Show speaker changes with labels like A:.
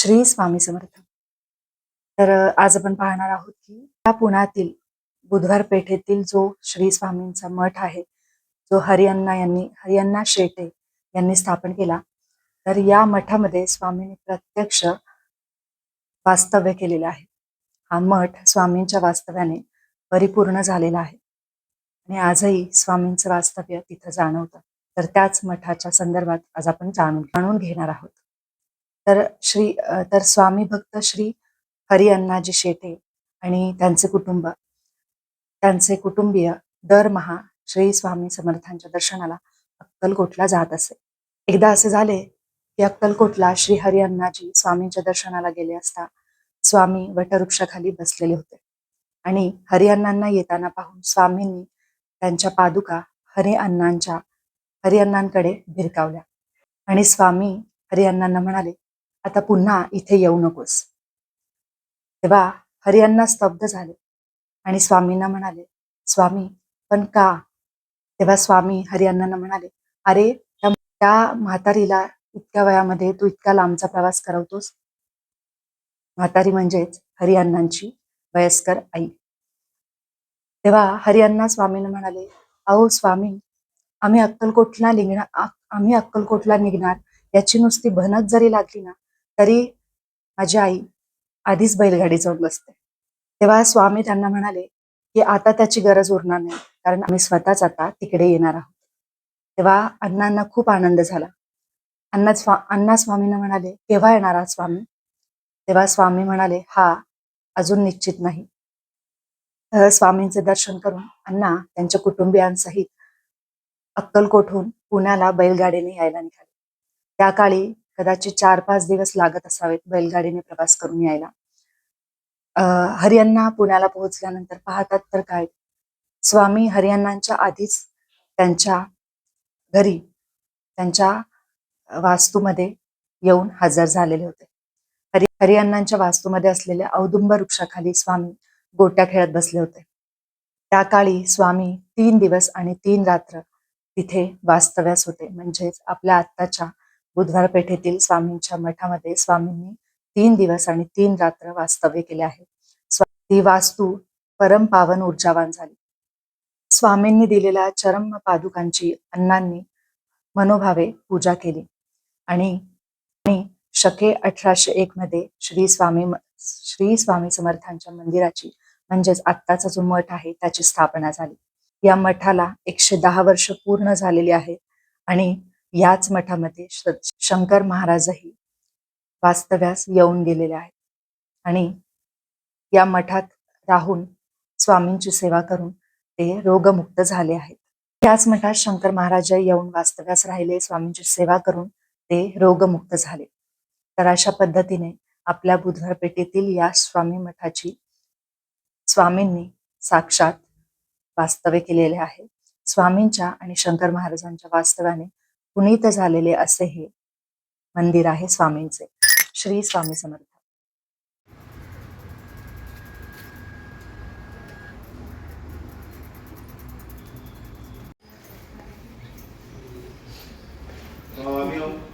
A: श्री स्वामी समर्थ. तर आज आपण पाहणार आहोत की या पुण्यातील बुधवार पेठेतील जो श्री स्वामींचा मठ आहे, जो हरिअण्णा शेटे यांनी स्थापन केला. तर या मठामध्ये स्वामींनी प्रत्यक्ष वास्तव्य केलेलं आहे. हा मठ स्वामींच्या वास्तव्याने परिपूर्ण झालेला आहे आणि आजही स्वामींचं वास्तव्य तिथं जाणवतं. तर त्याच मठाच्या संदर्भात आज आपण जाणून घेणार आहोत. तर स्वामी भक्त श्री हरिअण्णाजी शेटे आणि त्यांचे कुटुंबीय दरमहा श्री स्वामी समर्थांच्या दर्शनाला अक्कलकोटला जात असे. एकदा असे झाले की अक्कलकोटला श्री हरिअण्णाजी स्वामींच्या दर्शनाला गेले असता स्वामी वटवृक्षाखाली बसलेले होते आणि हरिअण्णांना येताना पाहून स्वामींनी त्यांच्या पादुका हरिअण्णांकडे भिरकावल्या आणि स्वामी हरिअण्णांना म्हणाले, आता पुन्हा इथे येऊ नकोस. तेव्हा हरिअण्णा स्तब्ध झाले आणि स्वामींना म्हणाले, स्वामी पण का? तेव्हा स्वामी हरिअण्णांना म्हणाले, अरे त्या म्हातारीला इतक्या वयामध्ये तू इतका लांबचा प्रवास करवतोस. म्हातारी म्हणजेच हरिअण्णांची वयस्कर आई. तेव्हा हरिअण्णा स्वामींना म्हणाले, अहो स्वामी, आम्ही अक्कलकोटला निघणार याची नुसती भनक जरी लागली ना तरी माझी आई आधीच बैलगाडी जाऊन बसते. तेव्हा स्वामी त्यांना म्हणाले की आता त्याची गरज उरणार नाही, कारण आम्ही स्वतःच आता तिकडे येणार आहोत. तेव्हा अण्णांना खूप आनंद झाला. अण्णा स्वामींना म्हणाले, केव्हा येणार आहात स्वामी? तेव्हा स्वामी म्हणाले, हा अजून निश्चित नाही. स्वामींचे दर्शन करून अण्णा त्यांच्या कुटुंबियांसहित अक्कलकोटहून पुण्याला बैलगाडीने यायला निघाले. त्या काळी कदाचित 4-5 दिवस लागत असावेत बैलगाडीने प्रवास करून यायला. हरिअण्णा पुण्याला पोहोचल्यानंतर पाहतात तर काय, स्वामी हरिअण्णांच्या आधीच त्यांच्या घरी त्यांच्या वास्तूमध्ये येऊन हजर झालेले होते. हरिअण्णांच्या वास्तूमध्ये असलेल्या औदुंबर वृक्षाखाली स्वामी गोट्या खेळत बसले होते. त्या काळी स्वामी 3 दिवस आणि 3 रात्र तिथे वास्तव्यास होते. म्हणजेच आपल्या आत्ताच्या बुधवार पेठेतील स्वामींच्या मठामध्ये स्वामींनी 3 दिवस आणि 3 रात्र वास्तव्य केले आहे. ती वास्तू परम पावन ऊर्जावान झाली. स्वामींनी दिलेल्या चरम पादुकांची अण्णांनी मनोभावे पूजा केली आणि शके 1801 मध्ये श्री स्वामी समर्थांच्या मंदिराची म्हणजेच आत्ताचा जो मठ आहे त्याची स्थापना झाली. या मठाला 110 वर्ष पूर्ण झालेली आहेत आणि याच मठामध्ये शंकर महाराजही वास्तव्यास येऊन गेलेले आहेत आणि या मठात राहून स्वामींची सेवा करून ते रोगमुक्त झाले आहेत. त्याच मठात शंकर महाराज येऊन वास्तव्यास राहिले, स्वामींची सेवा करून ते रोगमुक्त झाले. तर अशा पद्धतीने आपल्या बुधवार पेठेतील या स्वामी मठाची स्वामींनी साक्षात वास्तव्य केलेले आहे. स्वामींच्या आणि शंकर महाराजांच्या वास्तव्याने पुनीत झालेले असे हे मंदिर आहे स्वामींचे. श्री स्वामी समर्थ.
B: Amigo.